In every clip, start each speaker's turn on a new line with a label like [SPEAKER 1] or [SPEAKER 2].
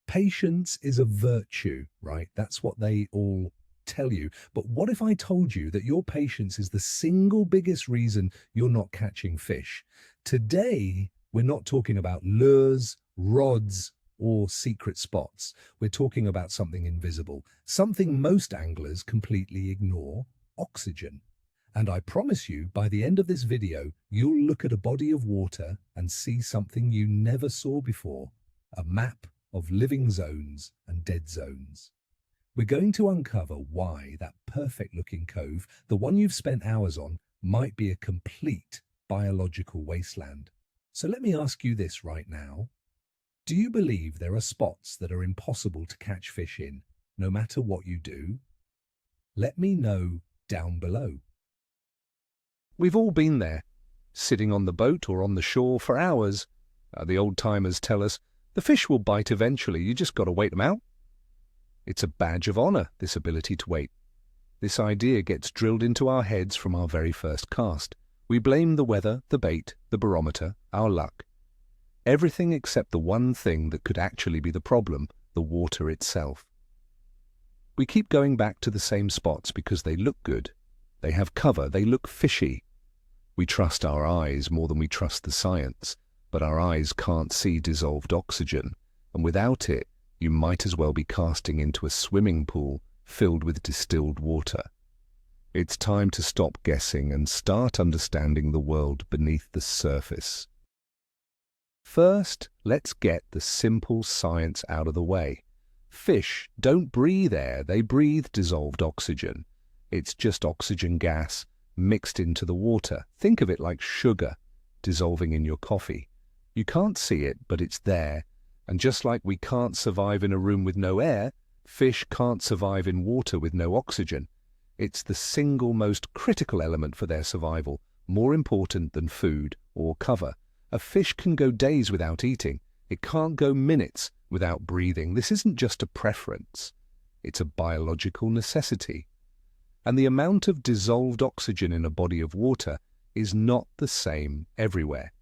[SPEAKER 1] Patience is a virtue, right? That's what they all tell you. But what if I told you that your patience is the single biggest reason you're not catching fish? Today, we're not talking about lures, rods, or secret spots. We're talking about something invisible, something most anglers completely ignore: oxygen. And I promise you, by the end of this video, you'll look at a body of water and see something you never saw before: a map of living zones and dead zones. We're going to uncover why that perfect-looking cove, the one you've spent hours on, might be a complete biological wasteland. So let me ask you this right now. Do you believe there are spots that are impossible to catch fish in, no matter what you do? Let me know down below.
[SPEAKER 2] We've all been there, sitting on the boat or on the shore for hours. The old-timers tell us, the fish will bite eventually, you just got to wait them out. It's a badge of honor, this ability to wait. This idea gets drilled into our heads from our very first cast. We blame the weather, the bait, the barometer, our luck. Everything except the one thing that could actually be the problem: the water itself. We keep going back to the same spots because they look good. They have cover, they look fishy. We trust our eyes more than we trust the science, but our eyes can't see dissolved oxygen, and without it, you might as well be casting into a swimming pool filled with distilled water. It's time to stop guessing and start understanding the world beneath the surface. First, let's get the simple science out of the way. Fish don't breathe air, they breathe dissolved oxygen. It's just oxygen gas mixed into the water. Think of it like sugar dissolving in your coffee. You can't see it, but it's there. And just like we can't survive in a room with no air, fish can't survive in water with no oxygen. It's the single most critical element for their survival, more important than food or cover. A fish can go days without eating. It can't go minutes without breathing. This isn't just a preference. It's a biological necessity. And the amount of dissolved oxygen in a body of water is not the same everywhere.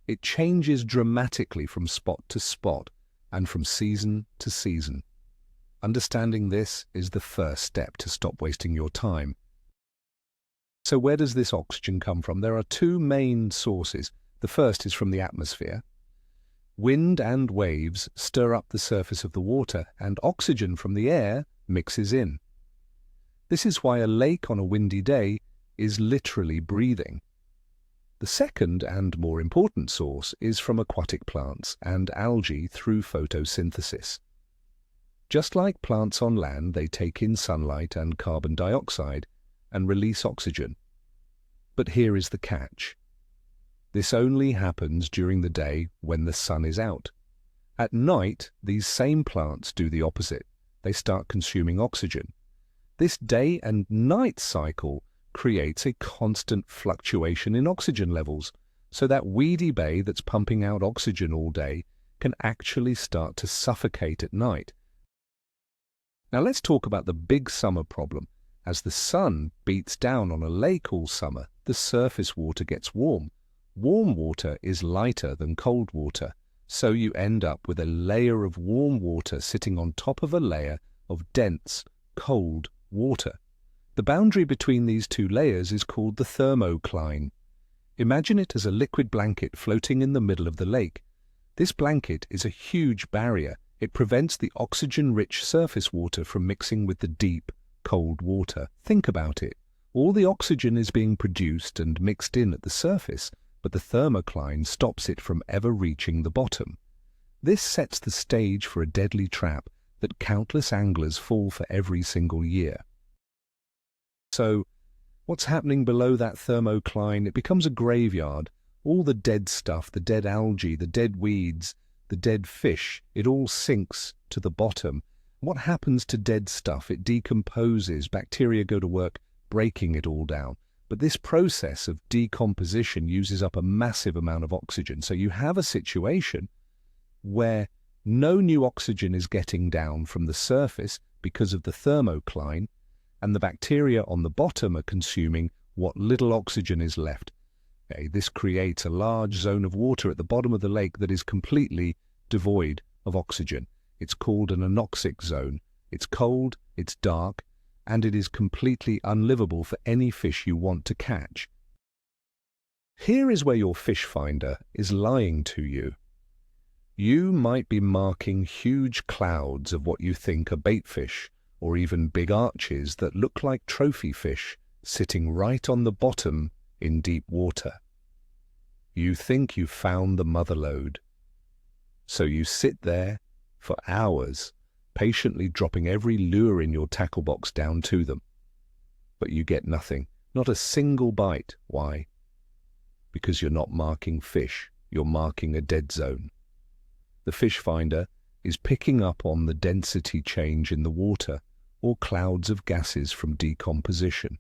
[SPEAKER 2] It changes dramatically from spot to spot and from season to season. Understanding this is the first step to stop wasting your time. So where does this oxygen come from? There are two main sources. The first is from the atmosphere. Wind and waves stir up the surface of the water, and oxygen from the air mixes in. This is why a lake on a windy day is literally breathing. The second and more important source is from aquatic plants and algae through photosynthesis. Just like plants on land, they take in sunlight and carbon dioxide and release oxygen. But here is the catch. This only happens during the day when the sun is out. At night, these same plants do the opposite. They start consuming oxygen. This day and night cycle creates a constant fluctuation in oxygen levels, so that weedy bay that's pumping out oxygen all day can actually start to suffocate at night. Now let's talk about the big summer problem. As the sun beats down on a lake all summer, the surface water gets warm. Warm water is lighter than cold water, so you end up with a layer of warm water sitting on top of a layer of dense, cold water. The boundary between these two layers is called the thermocline. Imagine it as a liquid blanket floating in the middle of the lake. This blanket is a huge barrier. It prevents the oxygen-rich surface water from mixing with the deep, cold water. Think about it. All the oxygen is being produced and mixed in at the surface, but the thermocline stops it from ever reaching the bottom. This sets the stage for a deadly trap that countless anglers fall for every single year. So, what's happening below that thermocline? It becomes a graveyard. All the dead stuff, the dead algae, the dead weeds, the dead fish, it all sinks to the bottom. What happens to dead stuff? It decomposes. Bacteria go to work breaking it all down. But this process of decomposition uses up a massive amount of oxygen. So you have a situation where no new oxygen is getting down from the surface because of the thermocline, and the bacteria on the bottom are consuming what little oxygen is left. Okay, this creates a large zone of water at the bottom of the lake that is completely devoid of oxygen. It's called an anoxic zone. It's cold, it's dark, and it is completely unlivable for any fish you want to catch. Here is where your fish finder is lying to you. You might be marking huge clouds of what you think are baitfish, or even big arches that look like trophy fish sitting right on the bottom in deep water. You think you've found the mother lode. So you sit there for hours, patiently dropping every lure in your tackle box down to them. But you get nothing, not a single bite. Why? Because you're not marking fish, you're marking a dead zone. The fish finder is picking up on the density change in the water or clouds of gases from decomposition.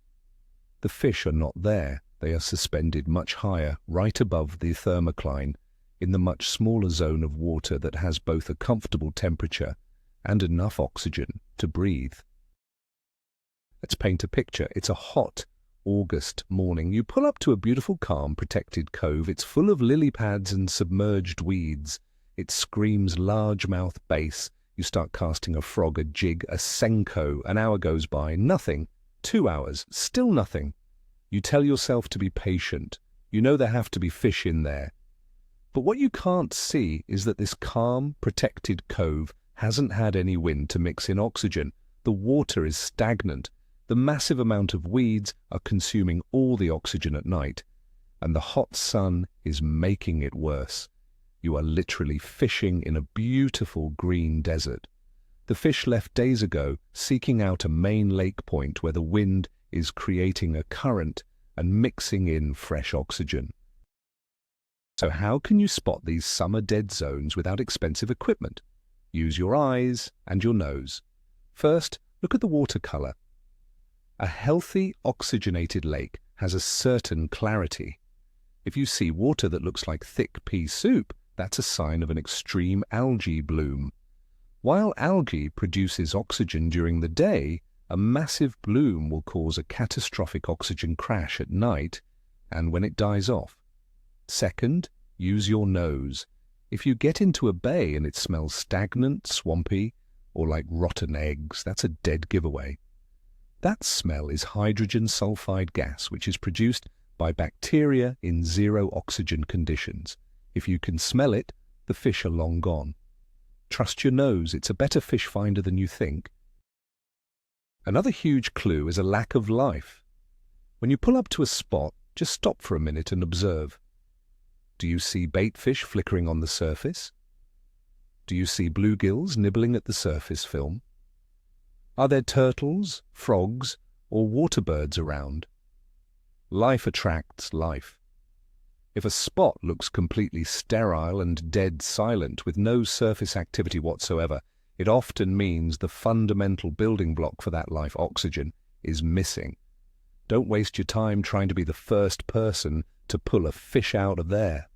[SPEAKER 2] The fish are not there, they are suspended much higher, right above the thermocline, in the much smaller zone of water that has both a comfortable temperature and enough oxygen to breathe. Let's paint a picture. It's a hot August morning. You pull up to a beautiful, calm, protected cove. It's full of lily pads and submerged weeds. It screams largemouth bass. You start casting a frog, a jig, a senko. An hour goes by. Nothing. 2 hours. Still nothing. You tell yourself to be patient. You know there have to be fish in there. But what you can't see is that this calm, protected cove hasn't had any wind to mix in oxygen. The water is stagnant. The massive amount of weeds are consuming all the oxygen at night, and the hot sun is making it worse. You are literally fishing in a beautiful green desert. The fish left days ago seeking out a main lake point where the wind is creating a current and mixing in fresh oxygen. So how can you spot these summer dead zones without expensive equipment? Use your eyes and your nose. First, look at the watercolor. A healthy, oxygenated lake has a certain clarity. If you see water that looks like thick pea soup, that's a sign of an extreme algae bloom. While algae produces oxygen during the day, a massive bloom will cause a catastrophic oxygen crash at night and when it dies off. Second, use your nose. If you get into a bay and it smells stagnant, swampy, or like rotten eggs, that's a dead giveaway. That smell is hydrogen sulfide gas, which is produced by bacteria in zero oxygen conditions. If you can smell it, the fish are long gone. Trust your nose, it's a better fish finder than you think. Another huge clue is a lack of life. When you pull up to a spot, just stop for a minute and observe. Do you see baitfish flickering on the surface? Do you see bluegills nibbling at the surface film? Are there turtles, frogs, or water birds around? Life attracts life. If a spot looks completely sterile and dead silent with no surface activity whatsoever, it often means the fundamental building block for that life, oxygen, is missing. Don't waste your time trying to be the first person to pull a fish out of there.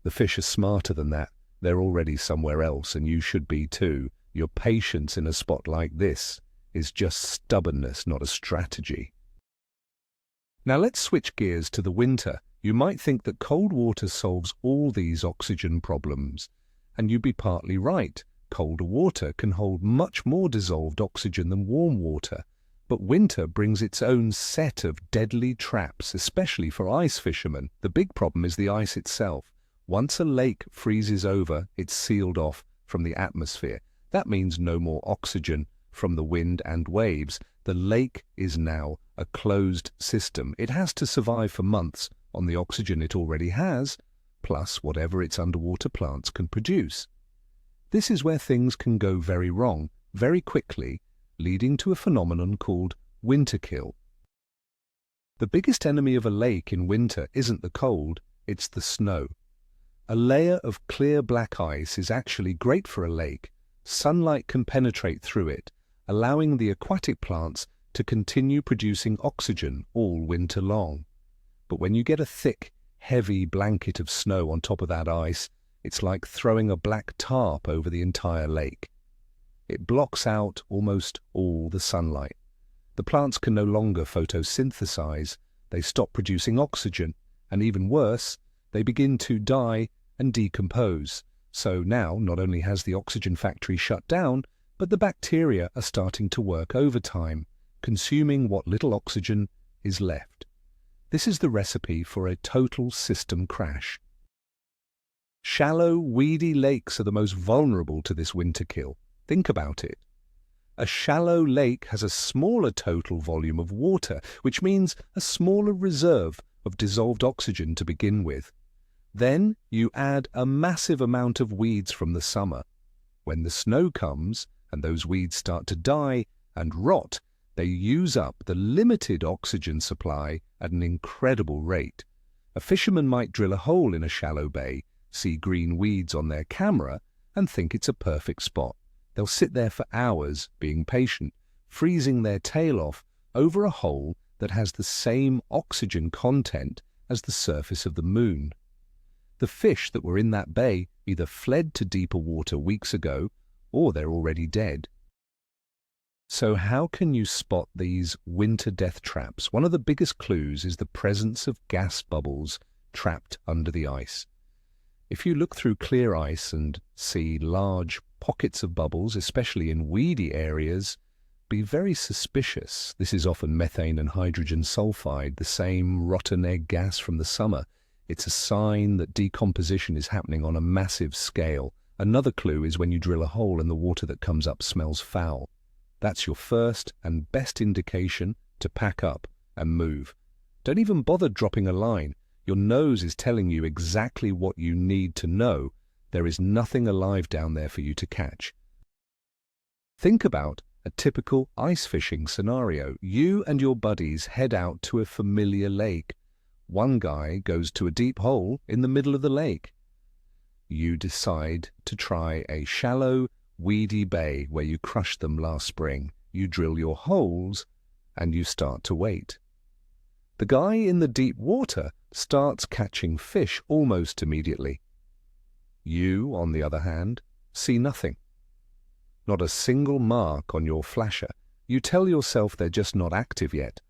[SPEAKER 2] The fish are smarter than that. They're already somewhere else, and you should be too. Your patience in a spot like this is just stubbornness, not a strategy. Now let's switch gears to the winter. You might think that cold water solves all these oxygen problems, and you'd be partly right. Colder water can hold much more dissolved oxygen than warm water, but winter brings its own set of deadly traps, especially for ice fishermen. The big problem is the ice itself. Once a lake freezes over, it's sealed off from the atmosphere. That means no more oxygen from the wind and waves. The lake is now a closed system. It has to survive for months on the oxygen it already has, plus whatever its underwater plants can produce. This is where things can go very wrong, very quickly, leading to a phenomenon called winterkill. The biggest enemy of a lake in winter isn't the cold, it's the snow. A layer of clear black ice is actually great for a lake. Sunlight can penetrate through it, allowing the aquatic plants to continue producing oxygen all winter long. But when you get a thick, heavy blanket of snow on top of that ice, it's like throwing a black tarp over the entire lake. It blocks out almost all the sunlight. The plants can no longer photosynthesize, they stop producing oxygen, and even worse, they begin to die and decompose. So now not only has the oxygen factory shut down, but the bacteria are starting to work overtime, consuming what little oxygen is left. This is the recipe for a total system crash. Shallow, weedy lakes are the most vulnerable to this winter kill. Think about it. A shallow lake has a smaller total volume of water, which means a smaller reserve of dissolved oxygen to begin with. Then you add a massive amount of weeds from the summer. When the snow comes and those weeds start to die and rot, they use up the limited oxygen supply at an incredible rate. A fisherman might drill a hole in a shallow bay, see green weeds on their camera, and think it's a perfect spot. They'll sit there for hours, being patient, freezing their tail off over a hole that has the same oxygen content as the surface of the moon. The fish that were in that bay either fled to deeper water weeks ago, or they're already dead. So how can you spot these winter death traps? One of the biggest clues is the presence of gas bubbles trapped under the ice. If you look through clear ice and see large pockets of bubbles, especially in weedy areas, be very suspicious. This is often methane and hydrogen sulfide, the same rotten egg gas from the summer. It's a sign that decomposition is happening on a massive scale. Another clue is when you drill a hole and the water that comes up smells foul. That's your first and best indication to pack up and move. Don't even bother dropping a line. Your nose is telling you exactly what you need to know. There is nothing alive down there for you to catch. Think about a typical ice fishing scenario. You and your buddies head out to a familiar lake. One guy goes to a deep hole in the middle of the lake. You decide to try a shallow, weedy bay where you crushed them last spring. You drill your holes and you start to wait. The guy in the deep water starts catching fish almost immediately. You, on the other hand, see nothing. Not a single mark on your flasher. You tell yourself they're just not active yet.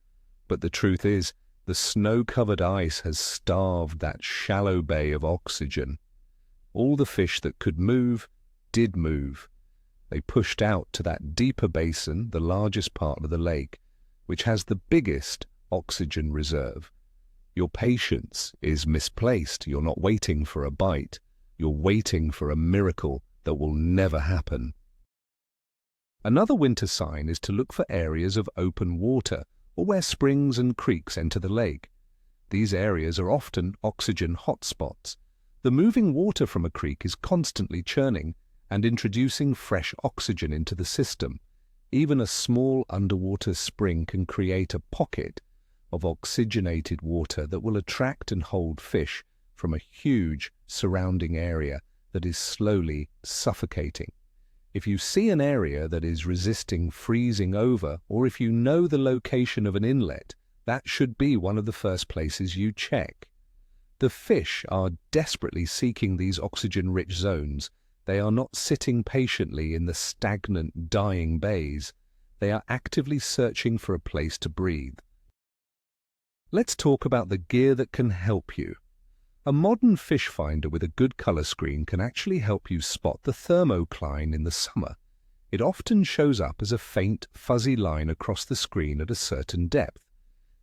[SPEAKER 2] But the truth is, the snow-covered ice has starved that shallow bay of oxygen. All the fish that could move did move. They pushed out to that deeper basin, the largest part of the lake, which has the biggest oxygen reserve. Your patience is misplaced. You're not waiting for a bite. You're waiting for a miracle that will never happen. Another winter sign is to look for areas of open water or where springs and creeks enter the lake. These areas are often oxygen hotspots. The moving water from a creek is constantly churning and introducing fresh oxygen into the system. Even a small underwater spring can create a pocket of oxygenated water that will attract and hold fish from a huge surrounding area that is slowly suffocating. If you see an area that is resisting freezing over, or if you know the location of an inlet, that should be one of the first places you check. The fish are desperately seeking these oxygen-rich zones. They are not sitting patiently in the stagnant, dying bays. They are actively searching for a place to breathe. Let's talk about the gear that can help you. A modern fish finder with a good color screen can actually help you spot the thermocline in the summer. It often shows up as a faint, fuzzy line across the screen at a certain depth.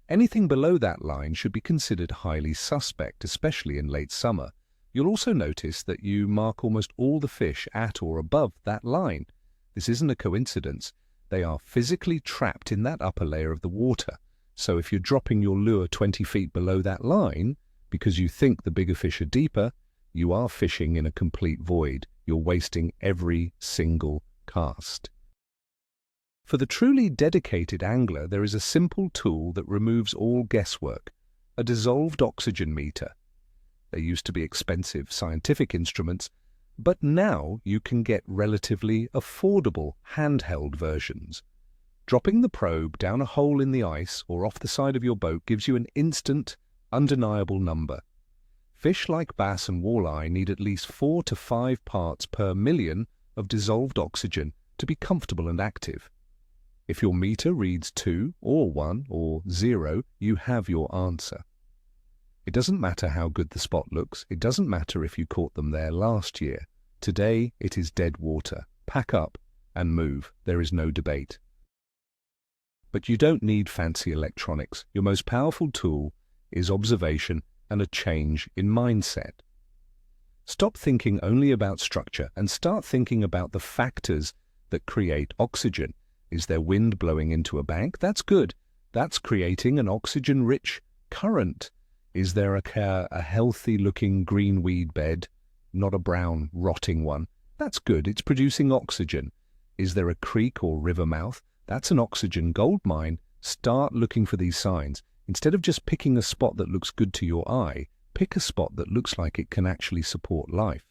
[SPEAKER 2] Anything below that line should be considered highly suspect, especially in late summer. You'll also notice that you mark almost all the fish at or above that line. This isn't a coincidence. They are physically trapped in that upper layer of the water. So if you're dropping your lure 20 feet below that line, because you think the bigger fish are deeper, you are fishing in a complete void. You're wasting every single cast. For the truly dedicated angler, there is a simple tool that removes all guesswork, a dissolved oxygen meter. They used to be expensive scientific instruments, but now you can get relatively affordable handheld versions. Dropping the probe down a hole in the ice or off the side of your boat gives you an instant, undeniable number. Fish like bass and walleye need at least 4 to 5 parts per million of dissolved oxygen to be comfortable and active. If your meter reads 2 or 1 or 0, you have your answer. It doesn't matter how good the spot looks. It doesn't matter if you caught them there last year. Today it is dead water. Pack up and move. There is no debate. But you don't need fancy electronics. Your most powerful tool is observation and a change in mindset. Stop thinking only about structure and start thinking about the factors that create oxygen. Is there wind blowing into a bank? That's good. That's creating an oxygen-rich current. Is there a healthy-looking green weed bed, not a brown, rotting one? That's good. It's producing oxygen. Is there a creek or river mouth? That's an oxygen gold mine. Start looking for these signs. Instead of just picking a spot that looks good to your eye, pick a spot that looks like it can actually support life.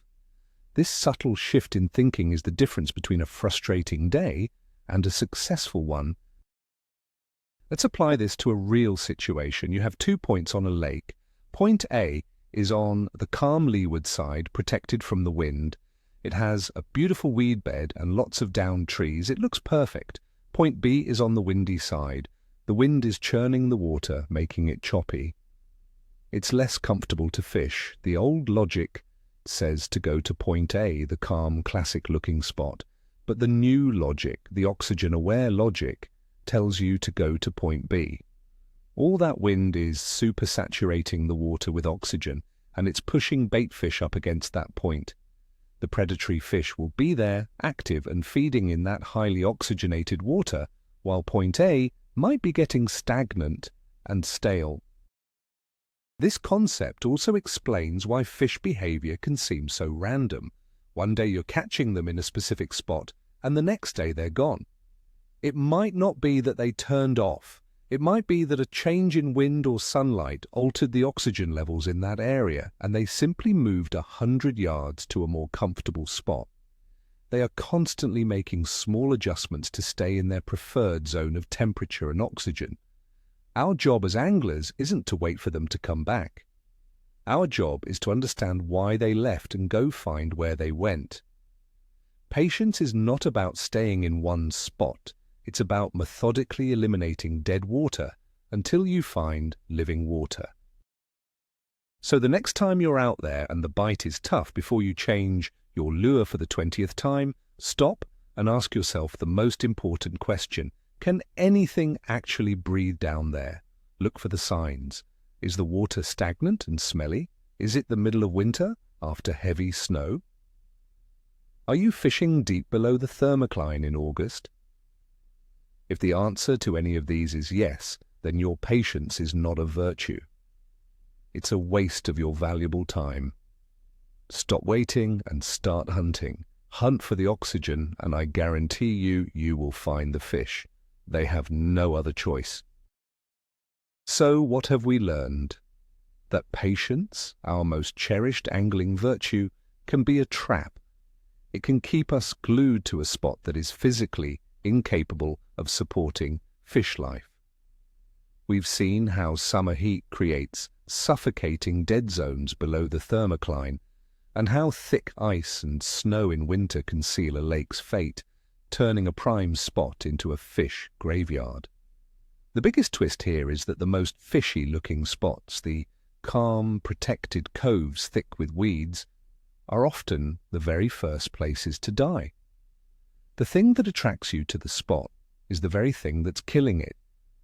[SPEAKER 2] This subtle shift in thinking is the difference between a frustrating day and a successful one. Let's apply this to a real situation. You have 2 points on a lake. Point A is on the calm leeward side, protected from the wind. It has a beautiful weed bed and lots of downed trees. It looks perfect. Point B is on the windy side. The wind is churning the water, making it choppy. It's less comfortable to fish. The old logic says to go to point A, the calm, classic-looking spot. But the new logic, the oxygen-aware logic, tells you to go to point B. All that wind is supersaturating the water with oxygen, and it's pushing bait fish up against that point. The predatory fish will be there, active and feeding in that highly oxygenated water, while point A might be getting stagnant and stale. This concept also explains why fish behavior can seem so random. One day you're catching them in a specific spot, and the next day they're gone. It might not be that they turned off. It might be that a change in wind or sunlight altered the oxygen levels in that area, and they simply moved 100 yards to a more comfortable spot. They are constantly making small adjustments to stay in their preferred zone of temperature and oxygen. Our job as anglers isn't to wait for them to come back. Our job is to understand why they left and go find where they went. Patience is not about staying in one spot. It's about methodically eliminating dead water until you find living water. So the next time you're out there and the bite is tough, before you change your lure for the 20th time, stop and ask yourself the most important question. Can anything actually breathe down there? Look for the signs. Is the water stagnant and smelly? Is it the middle of winter after heavy snow? Are you fishing deep below the thermocline in August? If the answer to any of these is yes, then your patience is not a virtue. It's a waste of your valuable time. Stop waiting and start hunting. Hunt for the oxygen, and I guarantee you will find the fish. They have no other choice. So what have we learned? That patience, our most cherished angling virtue, can be a trap. It can keep us glued to a spot that is physically incapable of supporting fish life. We've seen how summer heat creates suffocating dead zones below the thermocline, and how thick ice and snow in winter can seal a lake's fate, turning a prime spot into a fish graveyard. The biggest twist here is that the most fishy-looking spots, the calm, protected coves thick with weeds, are often the very first places to die. The thing that attracts you to the spot is the very thing that's killing it.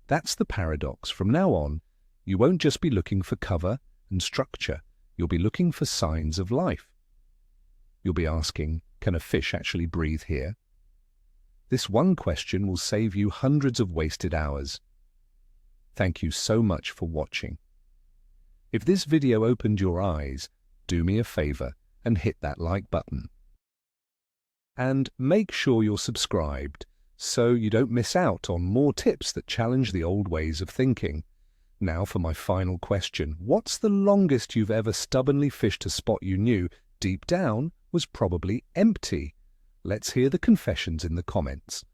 [SPEAKER 2] That's the paradox. From now on, you won't just be looking for cover and structure. You'll be looking for signs of life. You'll be asking, can a fish actually breathe here? This one question will save you hundreds of wasted hours. Thank you so much for watching. If this video opened your eyes, do me a favor and hit that like button. And make sure you're subscribed so you don't miss out on more tips that challenge the old ways of thinking. Now for my final question. What's the longest you've ever stubbornly fished a spot you knew deep down was probably empty? Let's hear the confessions in the comments.